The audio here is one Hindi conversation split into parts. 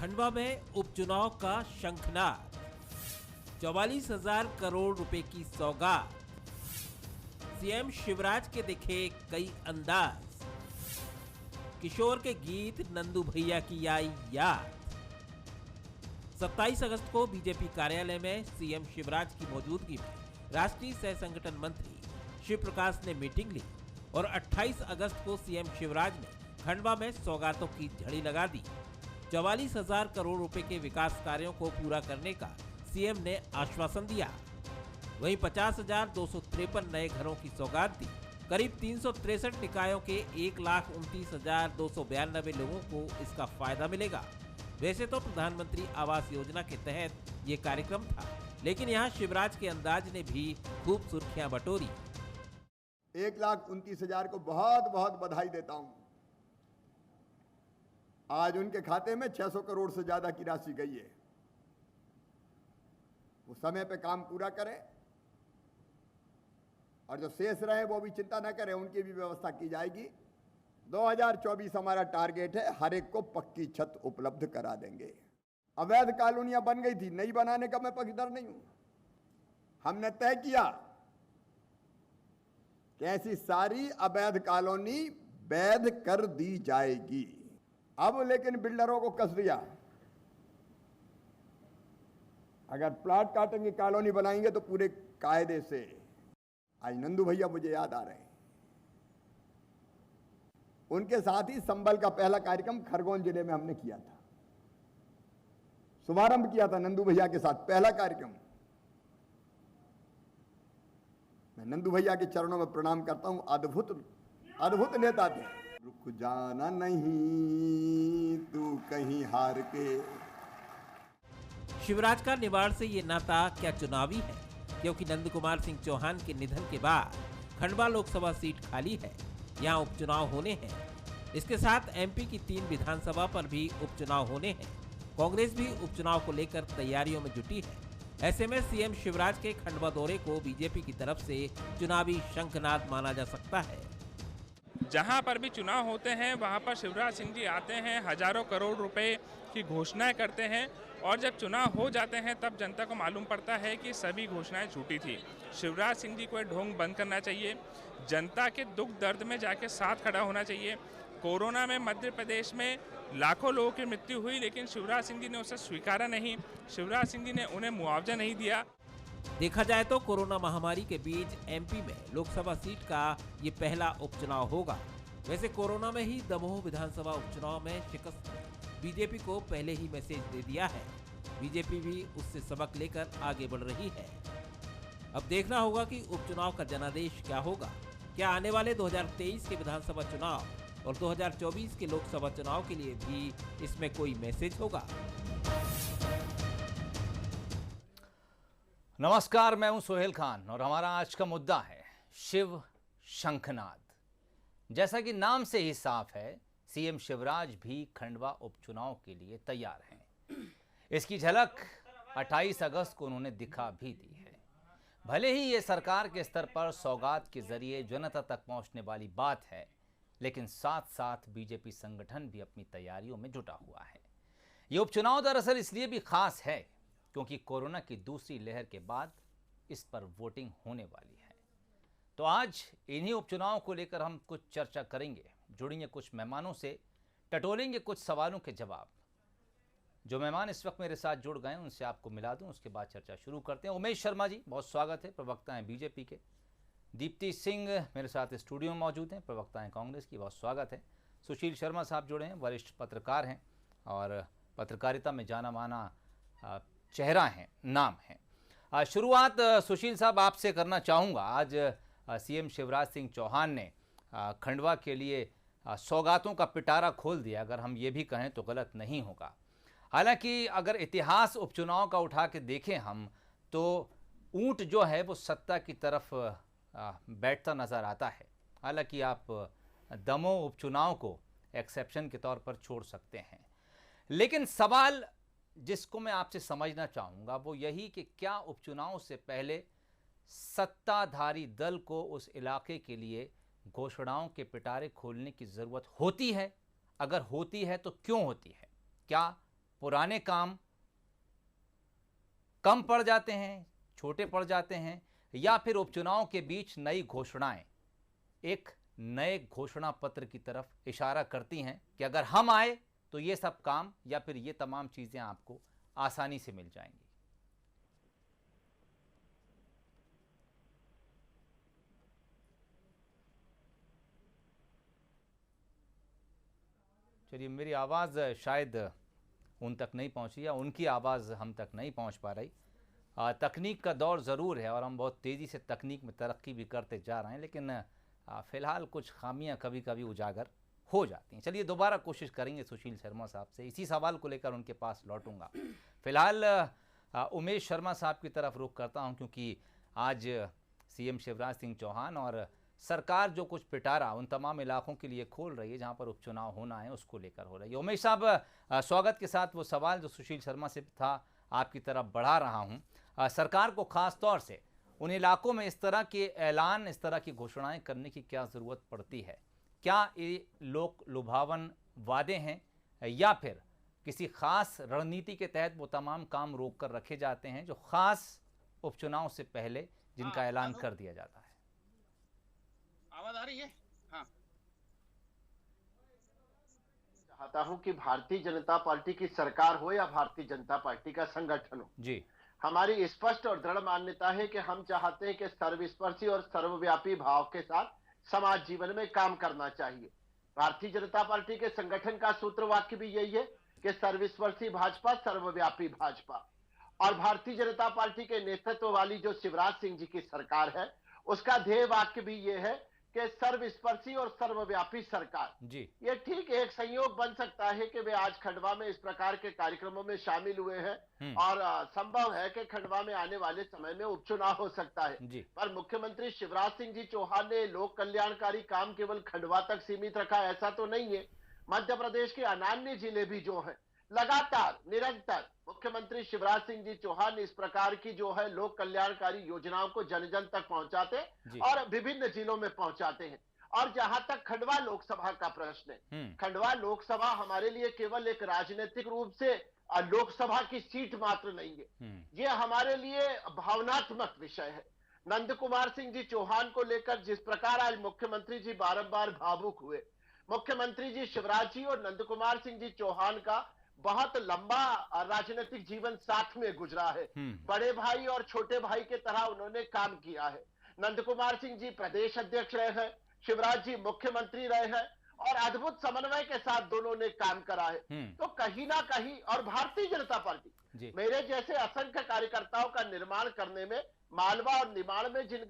खंडवा में उपचुनाव का शंखनाद, 44,000 करोड़ रुपए की सौगात, सीएम शिवराज के दिखे कई अंदाज, किशोर के गीत नंदू भैया की आई याद। 27 अगस्त को बीजेपी कार्यालय में सीएम शिवराज की मौजूदगी में राष्ट्रीय सह संगठन मंत्री शिव प्रकाश ने मीटिंग ली और 28 अगस्त को सीएम शिवराज ने खंडवा में सौगातों की झड़ी लगा दी। 44,000 करोड़ रुपए के विकास कार्यों को पूरा करने का सीएम ने आश्वासन दिया। वहीं 50,253 नए घरों की सौगात दी। करीब 363 निकायों के 1,29,292 लोगों को इसका फायदा मिलेगा। वैसे तो प्रधानमंत्री आवास योजना के तहत ये कार्यक्रम था, लेकिन यहाँ शिवराज के अंदाज ने भी खूब सुर्खियां बटोरी। 1,29,000 को बहुत बहुत बधाई देता हूं। आज उनके खाते में 600 करोड़ से ज्यादा की राशि गई है। वो समय पे काम पूरा करें और जो शेष रहे वो भी चिंता न करें, उनकी भी व्यवस्था की जाएगी। 2024 हमारा टारगेट है, हर एक को पक्की छत उपलब्ध करा देंगे। अवैध कॉलोनियां बन गई थी, नहीं बनाने का मैं पक्षधर नहीं हूं। हमने तय किया कि ऐसी सारी अवैध कॉलोनी वैध कर दी जाएगी। अब लेकिन बिल्डरों को कस दिया, अगर प्लाट काटेंगे कॉलोनी बनाएंगे तो पूरे कायदे से। आज नंदू भैया मुझे याद आ रहे हैं, उनके साथ ही संबल का पहला कार्यक्रम खरगोन जिले में हमने किया था, शुभारंभ किया था नंदू भैया के साथ, पहला कार्यक्रम। मैं नंदू भैया के चरणों में प्रणाम करता हूं। अद्भुत अद्भुत नेता थे। रुक जाना नहीं तू कहीं हार के। शिवराज का निवाड़ से ये नाता क्या चुनावी है? क्योंकि नंद कुमार सिंह चौहान के निधन के बाद खंडवा लोकसभा सीट खाली है, यहाँ उपचुनाव होने हैं। इसके साथ एमपी की 3 विधानसभा पर भी उपचुनाव होने हैं। कांग्रेस भी उपचुनाव को लेकर तैयारियों में जुटी है। ऐसे में सीएम शिवराज के खंडवा दौरे को बीजेपी की तरफ से चुनावी शंखनाद माना जा सकता है। जहां पर भी चुनाव होते हैं वहां पर शिवराज सिंह जी आते हैं, हजारों करोड़ रुपए की घोषणाएं करते हैं और जब चुनाव हो जाते हैं तब जनता को मालूम पड़ता है कि सभी घोषणाएं झूठी थी। शिवराज सिंह जी को ये ढोंग बंद करना चाहिए, जनता के दुख दर्द में जाके साथ खड़ा होना चाहिए। कोरोना में मध्य प्रदेश में लाखों लोगों की मृत्यु हुई, लेकिन शिवराज सिंह जी ने उसे स्वीकारा नहीं। शिवराज सिंह जी ने उन्हें मुआवजा नहीं दिया। देखा जाए तो कोरोना महामारी के बीच एमपी में लोकसभा सीट का ये पहला उपचुनाव होगा। वैसे कोरोना में ही दमोह विधानसभा उपचुनाव में शिकस्त ने बीजेपी को पहले ही मैसेज दे दिया है। बीजेपी भी उससे सबक लेकर आगे बढ़ रही है। अब देखना होगा कि उपचुनाव का जनादेश क्या होगा। क्या आने वाले 2023 के विधानसभा चुनाव और 2024 के लोकसभा चुनाव के लिए भी इसमें कोई मैसेज होगा? नमस्कार, मैं हूं सोहेल खान और हमारा आज का मुद्दा है शिव शंखनाद। जैसा कि नाम से ही साफ है, सीएम शिवराज भी खंडवा उपचुनाव के लिए तैयार हैं। इसकी झलक 28 अगस्त को उन्होंने दिखा भी दी है। भले ही ये सरकार के स्तर पर सौगात के जरिए जनता तक पहुंचने वाली बात है, लेकिन साथ साथ बीजेपी संगठन भी अपनी तैयारियों में जुटा हुआ है। ये उपचुनाव दरअसल इसलिए भी खास है क्योंकि कोरोना की दूसरी लहर के बाद इस पर वोटिंग होने वाली है। तो आज इन्हीं उपचुनाव को लेकर हम कुछ चर्चा करेंगे, जुड़ेंगे कुछ मेहमानों से, टटोलेंगे कुछ सवालों के जवाब। जो मेहमान इस वक्त मेरे साथ जुड़ गए उनसे आपको मिला दूं, उसके बाद चर्चा शुरू करते हैं। उमेश शर्मा जी, बहुत स्वागत है, प्रवक्ता हैं बीजेपी के। दीप्ति सिंह मेरे साथ स्टूडियो में मौजूद हैं, प्रवक्ता हैं कांग्रेस की, बहुत स्वागत है। सुशील शर्मा साहब जुड़े हैं, वरिष्ठ पत्रकार हैं और पत्रकारिता में जाना माना चेहरा है, नाम है। शुरुआत सुशील साहब आपसे करना चाहूँगा। आज सीएम शिवराज सिंह चौहान ने खंडवा के लिए सौगातों का पिटारा खोल दिया, अगर हम ये भी कहें तो गलत नहीं होगा। हालांकि अगर इतिहास उपचुनाव का उठा के देखें हम, तो ऊंट जो है वो सत्ता की तरफ बैठता नज़र आता है। हालांकि आप दमोह उपचुनाव को एक्सेप्शन के तौर पर छोड़ सकते हैं, लेकिन सवाल जिसको मैं आपसे समझना चाहूँगा वो यही कि क्या उपचुनाव से पहले सत्ताधारी दल को उस इलाके के लिए घोषणाओं के पिटारे खोलने की ज़रूरत होती है? अगर होती है तो क्यों होती है? क्या पुराने काम कम पड़ जाते हैं, छोटे पड़ जाते हैं, या फिर उपचुनाव के बीच नई घोषणाएं एक नए घोषणा पत्र की तरफ इशारा करती हैं कि अगर हम आए तो ये सब काम या फिर ये तमाम चीजें आपको आसानी से मिल जाएंगी। चलिए, मेरी आवाज़ शायद उन तक नहीं पहुंची या उनकी आवाज़ हम तक नहीं पहुंच पा रही। तकनीक का दौर ज़रूर है और हम बहुत तेज़ी से तकनीक में तरक्की भी करते जा रहे हैं, लेकिन फ़िलहाल कुछ खामियां कभी कभी उजागर हो जाती हैं। चलिए, दोबारा कोशिश करेंगे सुशील शर्मा साहब से, इसी सवाल को लेकर उनके पास लौटूंगा। फ़िलहाल उमेश शर्मा साहब की तरफ रुख करता हूं, क्योंकि आज सीएम शिवराज सिंह चौहान और सरकार जो कुछ पिटारा उन तमाम इलाकों के लिए खोल रही है जहां पर उपचुनाव होना है, उसको लेकर हो रही है। उमेश साहब, स्वागत के साथ वो सवाल जो सुशील शर्मा से था आपकी तरफ बढ़ा रहा हूं। सरकार को खास तौर से उन इलाकों में इस तरह के ऐलान, इस तरह की घोषणाएं करने की क्या ज़रूरत पड़ती है? क्या ये लोक लुभावन वादे हैं या फिर किसी खास रणनीति के तहत वो तमाम काम रोक कर रखे जाते हैं जो खास उपचुनाव से पहले जिनका ऐलान कर दिया जाता है? आवाज आ रही है? हाँ। चाहता हूं कि भारतीय जनता पार्टी की सरकार हो या भारतीय जनता पार्टी का संगठन हो जी, हमारी स्पष्ट और दृढ़ मान्यता है कि हम चाहते हैं कि सर्वस्पर्शी और सर्वव्यापी भाव के साथ समाज जीवन में काम करना चाहिए। भारतीय जनता पार्टी के संगठन का सूत्र वाक्य भी यही है कि सर्वस्पर्शी भाजपा, सर्वव्यापी भाजपा। और भारतीय जनता पार्टी के नेतृत्व वाली जो शिवराज सिंह जी की सरकार है, उसका ध्येय वाक्य भी ये है कि सर्वस्पर्शी और सर्वव्यापी सरकार जी। ये ठीक एक संयोग बन सकता है कि वे आज खंडवा में इस प्रकार के कार्यक्रमों में शामिल हुए हैं और संभव है कि खंडवा में आने वाले समय में उपचुनाव हो सकता है जी। पर मुख्यमंत्री शिवराज सिंह जी चौहान ने लोक कल्याणकारी काम केवल खंडवा तक सीमित रखा, ऐसा तो नहीं है। मध्य प्रदेश के अन्य जिले भी जो है लगातार निरंतर मुख्यमंत्री शिवराज सिंह जी चौहान इस प्रकार की जो है लोक कल्याणकारी योजनाओं को जन जन तक पहुंचाते और विभिन्न जिलों में पहुंचाते हैं। और जहां तक खंडवा लोकसभा का प्रश्न है, खंडवा लोकसभा हमारे लिए केवल एक राजनीतिक रूप से लोकसभा की सीट मात्र नहीं है, ये हमारे लिए भावनात्मक विषय है। नंद कुमार सिंह जी चौहान को लेकर जिस प्रकार आज मुख्यमंत्री जी बारंबार भावुक हुए, मुख्यमंत्री जी शिवराज जी और नंद कुमार सिंह जी चौहान का बहुत लंबा राजनीतिक जीवन साथ में गुजरा है। बड़े भाई और छोटे भाई के तरह उन्होंने काम किया है। नंद कुमार सिंह जी प्रदेश अध्यक्ष रहे हैं, शिवराज जी मुख्यमंत्री रहे हैं और अद्भुत समन्वय के साथ दोनों ने काम करा है। तो कहीं ना कहीं और भारतीय जनता पार्टी मेरे जैसे असंख्य कार्यकर्ताओं का निर्माण करने में मालवा और निमाड़ में जिन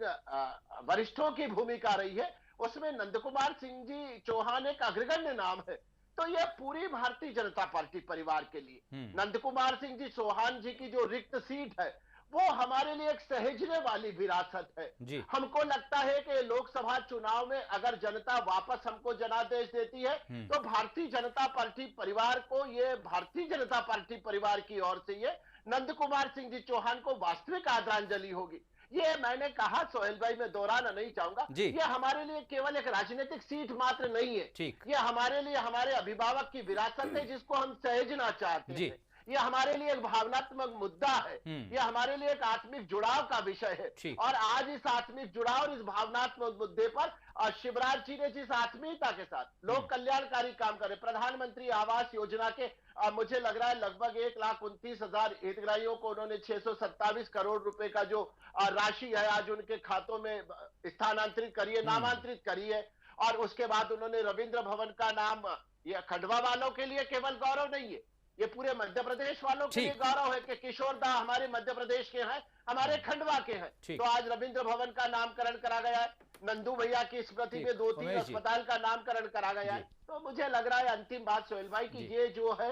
वरिष्ठों की भूमिका रही है, उसमें नंद कुमार सिंह जी चौहान एक अग्रगण्य नाम है। तो यह पूरी भारतीय जनता पार्टी परिवार के लिए नंद कुमार सिंह जी चौहान जी की जो रिक्त सीट है वो हमारे लिए एक सहेजने वाली विरासत है। हमको लगता है कि लोकसभा चुनाव में अगर जनता वापस हमको जनादेश देती है तो भारतीय जनता पार्टी परिवार को, ये भारतीय जनता पार्टी परिवार की ओर से ये नंद कुमार सिंह जी चौहान को वास्तविक आदरांजलि होगी। ये मैंने कहा सोहेल भाई, मैं दोहराना नहीं चाहूंगा, ये हमारे लिए केवल एक राजनीतिक सीट मात्र नहीं है, ये हमारे लिए हमारे अभिभावक की विरासत है जिसको हम सहेजना चाहते हैं। ये हमारे लिए एक भावनात्मक मुद्दा है, ये हमारे लिए एक आत्मिक जुड़ाव का विषय है। और आज इस आत्मिक जुड़ाव और इस भावनात्मक मुद्दे पर शिवराज जी ने जिस आत्मीयता के साथ लोक कल्याणकारी काम करे, प्रधानमंत्री आवास योजना के मुझे लग रहा है लगभग 1,29,000 हितग्राहियों को उन्होंने 627 करोड़ रुपए का जो राशि है आज उनके खातों में स्थानांतरित करी है, नामांतरित करी है। और उसके बाद उन्होंने रविंद्र भवन का नाम, ये खंडवा वालों के लिए केवल गौरव नहीं है, ये पूरे मध्य प्रदेश वालों के लिए गौरव है कि किशोर दा हमारे मध्य प्रदेश के हैं, हमारे खंडवा के हैं। तो आज रविंद्र भवन का नामकरण करा गया है, नंदू भैया की स्मृति में 2-3 अस्पताल का नामकरण करा गया है। तो मुझे लग रहा है अंतिम बात सोहेल भाई की ये जो है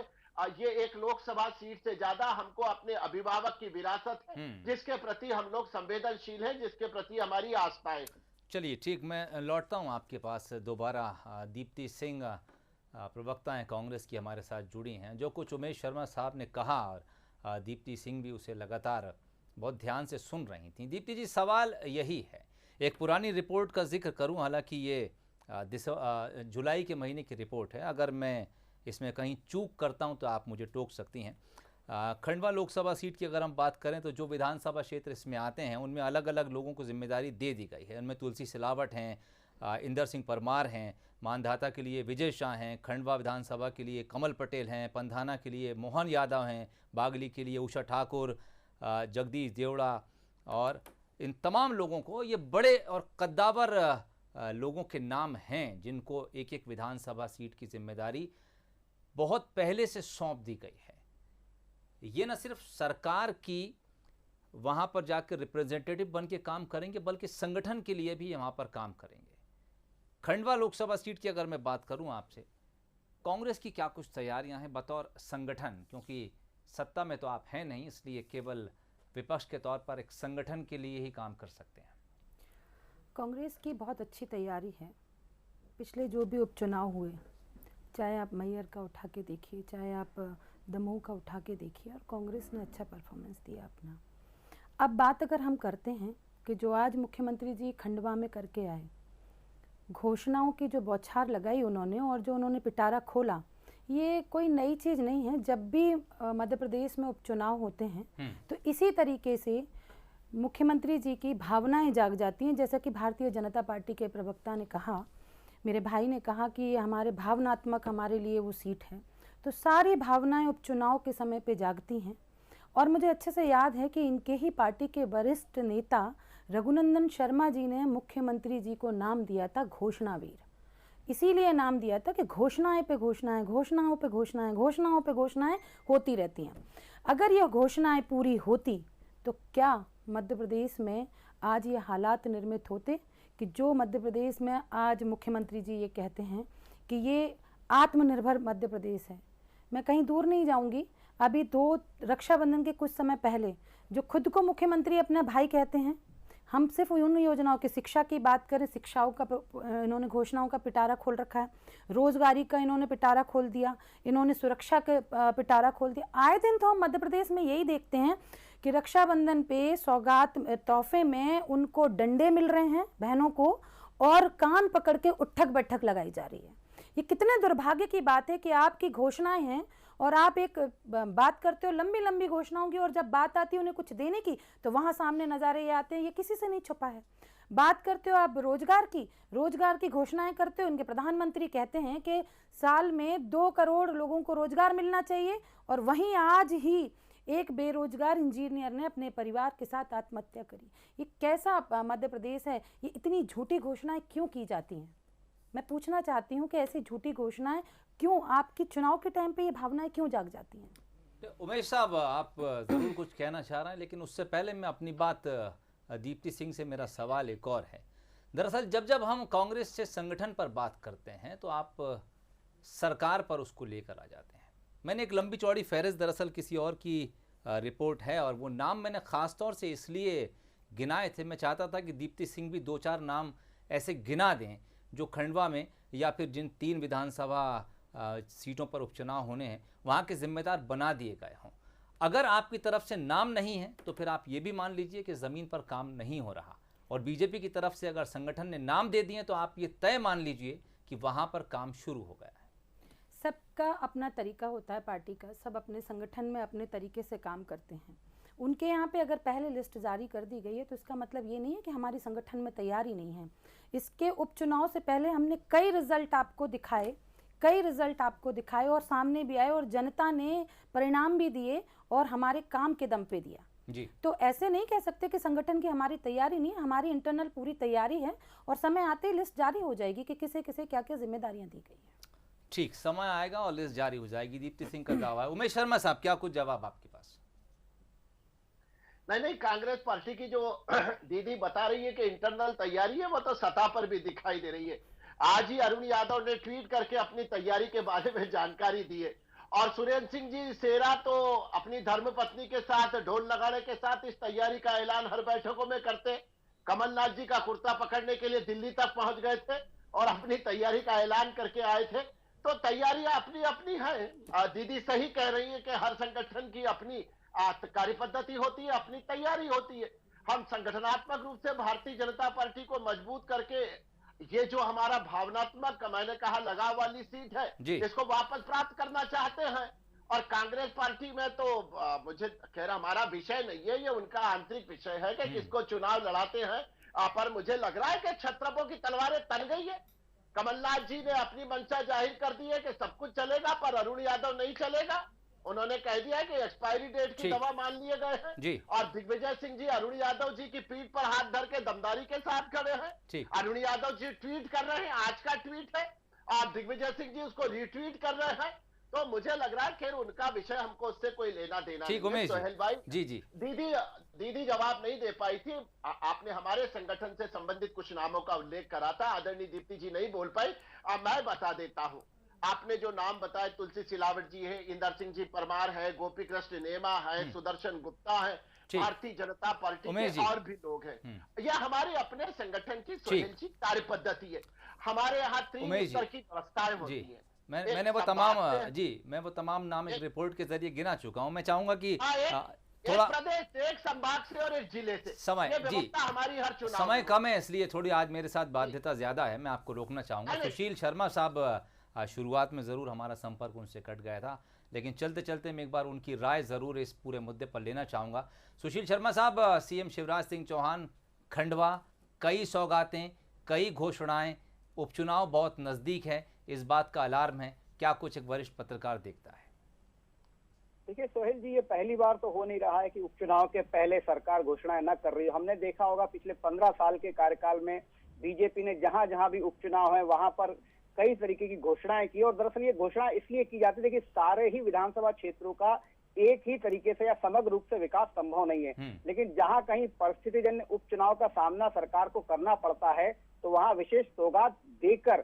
ये एक लोकसभा सीट से ज्यादा हमको अपने अभिभावक की विरासत है जिसके प्रति हम लोग संवेदनशील हैं, जिसके प्रति हमारी आस्थाएं। चलिए ठीक, मैं लौटता हूं आपके पास दोबारा। दीप्ति सिंह प्रवक्ता हैं कांग्रेस की, हमारे साथ जुड़ी हैं। जो कुछ उमेश शर्मा साहब ने कहा और दीप्ति सिंह भी उसे लगातार बहुत ध्यान से सुन रही थी। दीप्ति जी, सवाल यही है, एक पुरानी रिपोर्ट का जिक्र करूं, हालांकि ये जुलाई के महीने की रिपोर्ट है। अगर मैं इसमें कहीं चूक करता हूं तो आप मुझे टोक सकती हैं। खंडवा लोकसभा सीट की अगर हम बात करें तो जो विधानसभा क्षेत्र इसमें आते हैं उनमें अलग अलग लोगों को जिम्मेदारी दे दी गई है। उनमें तुलसी सिलावट हैं, इंदर सिंह परमार हैं, मानधाता के लिए विजय शाह हैं, खंडवा विधानसभा के लिए कमल पटेल हैं, पंधाना के लिए मोहन यादव हैं, बागली के लिए उषा ठाकुर, जगदीश देवड़ा, और इन तमाम लोगों को, ये बड़े और कद्दावर लोगों के नाम हैं जिनको एक एक विधानसभा सीट की जिम्मेदारी बहुत पहले से सौंप दी गई है। ये न सिर्फ सरकार की वहाँ पर जाकर रिप्रेजेंटेटिव बन के काम करेंगे बल्कि संगठन के लिए भी वहाँ पर काम करेंगे। खंडवा लोकसभा सीट की अगर मैं बात करूं आपसे, कांग्रेस की क्या कुछ तैयारियां हैं बतौर संगठन, क्योंकि सत्ता में तो आप हैं नहीं, इसलिए केवल विपक्ष के तौर पर एक संगठन के लिए ही काम कर सकते हैं। कांग्रेस की बहुत अच्छी तैयारी है। पिछले जो भी उपचुनाव हुए, चाहे आप मैयर का उठा के देखिए, चाहे आप दमोह का उठा के देखिए, और कांग्रेस ने अच्छा परफॉर्मेंस दिया अपना। अब बात अगर हम करते हैं कि जो आज मुख्यमंत्री जी खंडवा में करके आए, घोषणाओं की जो बौछार लगाई उन्होंने और जो उन्होंने पिटारा खोला, ये कोई नई चीज़ नहीं है। जब भी मध्य प्रदेश में उपचुनाव होते हैं तो इसी तरीके से मुख्यमंत्री जी की भावनाएं जाग जाती हैं। जैसा कि भारतीय जनता पार्टी के प्रवक्ता ने कहा, मेरे भाई ने कहा कि हमारे भावनात्मक हमारे लिए वो सीट है, तो सारी भावनाएं उपचुनाव के समय पे जागती हैं। और मुझे अच्छे से याद है कि इनके ही पार्टी के वरिष्ठ नेता रघुनंदन शर्मा जी ने मुख्यमंत्री जी को नाम दिया था घोषणावीर। इसीलिए नाम दिया था कि घोषणाएं पे घोषणाएं, घोषणाओं पे घोषणाएं, घोषणाओं पे घोषणाएं होती रहती हैं। अगर ये घोषणाएं पूरी होती तो क्या मध्य प्रदेश में आज ये हालात निर्मित होते कि जो मध्य प्रदेश में आज मुख्यमंत्री जी ये कहते हैं कि ये आत्मनिर्भर मध्य प्रदेश है। मैं कहीं दूर नहीं जाऊंगी, अभी रक्षाबंधन के कुछ समय पहले जो खुद को मुख्यमंत्री अपने भाई कहते हैं, हम सिर्फ उन योजनाओं की, शिक्षा की बात करें, शिक्षाओं का इन्होंने घोषणाओं का पिटारा खोल रखा है, रोजगारी का इन्होंने पिटारा खोल दिया, इन्होंने सुरक्षा का पिटारा खोल दिया। आए दिन तो हम मध्य प्रदेश में यही देखते हैं कि रक्षाबंधन पे सौगात तोहफे में उनको डंडे मिल रहे हैं बहनों को, और कान पकड़ के उठक बैठक लगाई जा रही है। ये कितने दुर्भाग्य की बात है कि आपकी घोषणाएं हैं और आप एक बात करते हो लंबी लंबी घोषणाओं की, और जब बात आती है उन्हें कुछ देने की तो वहाँ सामने नज़ारे ये आते हैं, ये किसी से नहीं छुपा है। बात करते हो आप रोजगार की घोषणाएं करते हो। इनके प्रधानमंत्री कहते हैं कि साल में 2 करोड़ लोगों को रोजगार मिलना चाहिए, और वहीं आज ही एक बेरोजगार इंजीनियर ने अपने परिवार के साथ आत्महत्या करी। ये कैसा मध्य प्रदेश है? ये इतनी झूठी घोषणाएं क्यों की जाती हैं? मैं पूछना चाहती हूँ कि ऐसी झूठी घोषणाएं क्यों, आपकी चुनाव के टाइम पे ये भावनाएं क्यों जाग जाती हैं? उमेश साहब, आप ज़रूर कुछ कहना चाह रहे हैं, लेकिन उससे पहले मैं अपनी बात, दीप्ति सिंह से मेरा सवाल एक और है। दरअसल जब हम कांग्रेस से संगठन पर बात करते हैं तो आप सरकार पर उसको लेकर आ जाते हैं। मैंने एक लंबी चौड़ी फहरिस्त, दरअसल किसी और की रिपोर्ट है, और वो नाम मैंने ख़ास तौर से इसलिए गिनाए थे, मैं चाहता था कि दीप्ति सिंह भी 2-4 नाम ऐसे गिना दें जो खंडवा में या फिर जिन 3 विधानसभा सीटों पर उपचुनाव होने हैं वहाँ के जिम्मेदार बना दिए गए हों। अगर आपकी तरफ से नाम नहीं है तो फिर आप ये भी मान लीजिए कि ज़मीन पर काम नहीं हो रहा, और बीजेपी की तरफ से अगर संगठन ने नाम दे दिए तो आप ये तय मान लीजिए कि वहाँ पर काम शुरू हो गया है। सबका अपना तरीका होता है पार्टी का, सब अपने संगठन में अपने तरीके से काम करते हैं। उनके यहाँ पे अगर पहले लिस्ट जारी कर दी गई है तो इसका मतलब ये नहीं है कि हमारी संगठन में तैयारी नहीं है। इसके उपचुनाव से पहले हमने कई रिजल्ट आपको दिखाए और सामने भी आए, और जनता ने परिणाम भी दिए और हमारे काम के दम पे दिया जी। तो ऐसे नहीं कह सकते कि संगठन की हमारी तैयारी नहीं है। हमारी इंटरनल पूरी तैयारी है, और समय आते ही लिस्ट जारी हो जाएगी कि किसे किसे क्या क्या जिम्मेदारियां दी गई है। ठीक, समय आएगा और लिस्ट जारी हो जाएगी। दीप्ति सिंह का दावा है। उमेश शर्मा साहब, क्या कुछ जवाब आपके पास? नहीं, कांग्रेस पार्टी की जो दीदी बता रही है कि इंटरनल तैयारी है, वो तो सतह पर भी दिखाई दे रही है। आज ही अरुण यादव ने ट्वीट करके अपनी तैयारी के बारे में जानकारी दी है, और सुरेंद्र सिंह जी सेरा तो अपनी धर्मपत्नी के साथ ढोल लगाने के साथ इस तैयारी का ऐलान हर बैठकों में करते। कमलनाथ जी का कुर्ता पकड़ने के लिए दिल्ली तक पहुंच गए थे और अपनी तैयारी का ऐलान करके आए थे। तो तैयारियां अपनी अपनी है। दीदी सही कह रही है कि हर संगठन की अपनी कार्य पद्धति होती है, अपनी तैयारी होती है। हम संगठनात्मक रूप से भारतीय जनता पार्टी को मजबूत करके ये जो हमारा भावनात्मक, मैंने कहा लगाव वाली सीट है, इसको वापस प्राप्त करना चाहते हैं। और कांग्रेस पार्टी में तो मुझे खैर हमारा विषय नहीं है, ये उनका आंतरिक विषय है कि किसको चुनाव लड़ाते हैं। पर मुझे लग रहा है कि छत्रपों की तलवारें तन गई है। कमलनाथ जी ने अपनी मंशा जाहिर कर दी है कि सब कुछ चलेगा, पर अरुण यादव नहीं चलेगा। उन्होंने कह दिया कि एक्सपायरी डेट की दवा मान लिए गए हैं। और दिग्विजय सिंह जी अरुण यादव जी की पीठ पर हाथ धर के दमदारी के साथ खड़े हैं। अरुण यादव जी ट्वीट कर रहे हैं, आज का ट्वीट है, और दिग्विजय सिंह जी उसको रीट्वीट कर रहे हैं। तो मुझे लग रहा है खैर उनका विषय, हमको उससे कोई लेना देना नहीं है। सोहेल भाई, दीदी जवाब नहीं दे पाई थी। आपने हमारे संगठन से संबंधित कुछ नामों का उल्लेख करा था, आदरणीय दीप्ति जी नहीं बोल पाई। मैं बता देता हूं, आपने जो नाम बताए, तुलसी सिलावट जी है, इंदर सिंह जी परमार है, गोपी कृष्ण नेमा है, सुदर्शन गुप्ता है, भारतीय जनता पार्टी के और भी लोग हैं। यह हमारे अपने संगठन की सोहेल जी कार्य पद्धति है। हमारे यहाँ 3 स्तर की व्यवस्थाएं होती है। मैंने वो तमाम नाम एक रिपोर्ट के जरिए गिना चुका हूं। मैं चाहूंगा कि थोड़ा प्रदेश, एक संभाग से और एक जिले से हमारी हर चुनाव समय कम है, इसलिए थोड़ी आज मेरे साथ बाध्यता ज्यादा है, मैं आपको रोकना चाहूंगा। सुशील शर्मा साहब, शुरुआत में जरूर हमारा संपर्क उनसे कट गया था, लेकिन चलते चलते मैं एक बार उनकी राय जरूर इस पूरे मुद्दे पर लेना चाहूंगा। सुशील शर्मा साहब, सीएम शिवराज सिंह चौहान खंडवा, कई सौगातें, कई घोषणाएं, उपचुनाव बहुत नजदीक है, इस बात का अलार्म है, क्या कुछ एक वरिष्ठ पत्रकार देखता है? देखिए सोहेल जी, ये पहली बार तो हो नहीं रहा है कि उपचुनाव के पहले सरकार घोषणाएं न कर रही है। हमने देखा होगा पिछले 15 साल के कार्यकाल में बीजेपी ने जहां जहां भी उपचुनाव है वहां पर कई तरीके की घोषणाएं की, और दरअसल ये घोषणा इसलिए की जाती थी कि सारे ही विधानसभा क्षेत्रों का एक ही तरीके से या समग्र रूप से विकास संभव नहीं है। लेकिन जहां कहीं परिस्थितिजन्य उपचुनाव का सामना सरकार को करना पड़ता है तो वहां विशेष सौगात देकर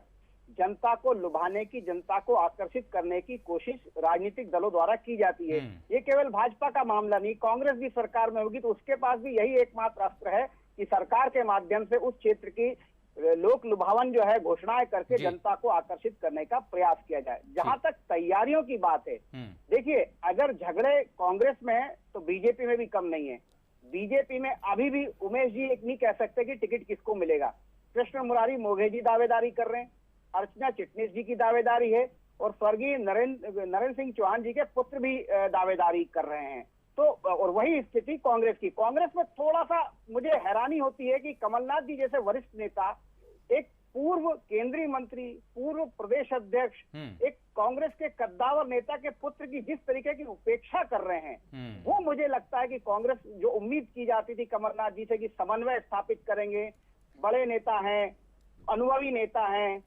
जनता को लुभाने की, जनता को आकर्षित करने की कोशिश राजनीतिक दलों द्वारा की जाती है। ये केवल भाजपा का मामला नहीं, कांग्रेस भी सरकार में होगी तो उसके पास भी यही एकमात्र अस्त्र है कि सरकार के माध्यम से उस क्षेत्र की लोक लुभावन जो है घोषणाएं करके जनता को आकर्षित करने का प्रयास किया जाए। जहां तक तैयारियों की बात है, देखिए अगर झगड़े कांग्रेस में है तो बीजेपी में भी कम नहीं है। बीजेपी में अभी भी उमेश जी एक नहीं कह सकते कि टिकट किसको मिलेगा। कृष्ण मुरारी मोघे जी दावेदारी कर रहे हैं, अर्चना चिटनिस जी की दावेदारी है, और स्वर्गीय नरेंद्र सिंह चौहान जी के पुत्र भी दावेदारी कर रहे हैं। तो और वही स्थिति कांग्रेस की। कांग्रेस में थोड़ा सा मुझे हैरानी होती है कि कमलनाथ जी जैसे वरिष्ठ नेता, एक पूर्व केंद्रीय मंत्री, पूर्व प्रदेश अध्यक्ष, एक कांग्रेस के कद्दावर नेता के पुत्र की जिस तरीके की उपेक्षा कर रहे हैं, वो मुझे लगता है कि कांग्रेस जो उम्मीद की जाती थी कमलनाथ जी से कि समन्वय स्थापित करेंगे, बड़े नेता हैं, अनुभवी नेता हैं,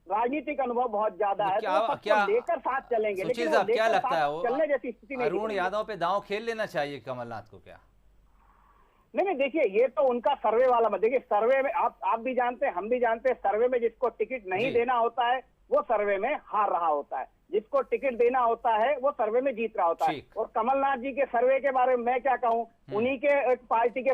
राजनीतिक अनुभव बहुत ज्यादा है, तो लेकर साथ चलेंगे। लेकिन क्या लगता है चलने जैसी स्थिति नहीं। अरुण यादव पे दांव खेल लेना चाहिए कमलनाथ को क्या? नहीं, देखिए ये तो उनका सर्वे वाला मत। देखिए सर्वे में आप भी जानते हैं, हम भी जानते हैं, सर्वे में जिसको टिकट नहीं देना होता है वो सर्वे में हार रहा होता है, जिसको टिकट देना होता है वो सर्वे में जीत रहा होता है। और कमलनाथ जी के सर्वे के बारे में मैं क्या कहूं, उन्हीं के पार्टी के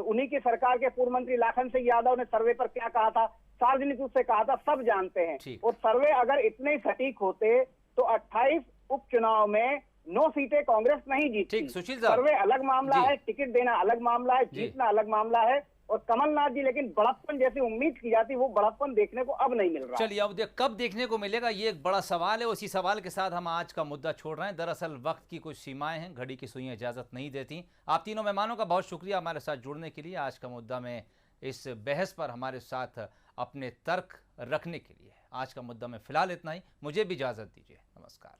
उन्हीं की सरकार के पूर्व मंत्री लाखन सिंह यादव ने सर्वे पर क्या कहा था, सार्वजनिक रूप से कहा था, सब जानते हैं। और सर्वे अगर इतने ही सटीक होते तो 28 उपचुनाव में 9 सीटें कांग्रेस नहीं जीतती। सर्वे अलग मामला है, टिकट देना अलग मामला है, जीतना अलग मामला है। और कमलनाथ जी लेकिन बड़प्पन जैसी उम्मीद की जाती, वो बड़प्पन देखने को अब नहीं मिल रहा। चलिए अब कब देखने को मिलेगा, ये एक बड़ा सवाल है। उसी सवाल के साथ हम आज का मुद्दा छोड़ रहे हैं। दरअसल वक्त की कुछ सीमाएं हैं, घड़ी की सुइयां इजाजत नहीं देती। आप तीनों मेहमानों का बहुत शुक्रिया हमारे साथ जुड़ने के लिए, आज का मुद्दा में इस बहस पर हमारे साथ अपने तर्क रखने के लिए। आज का मुद्दा में फिलहाल इतना ही, मुझे भी इजाजत दीजिए, नमस्कार।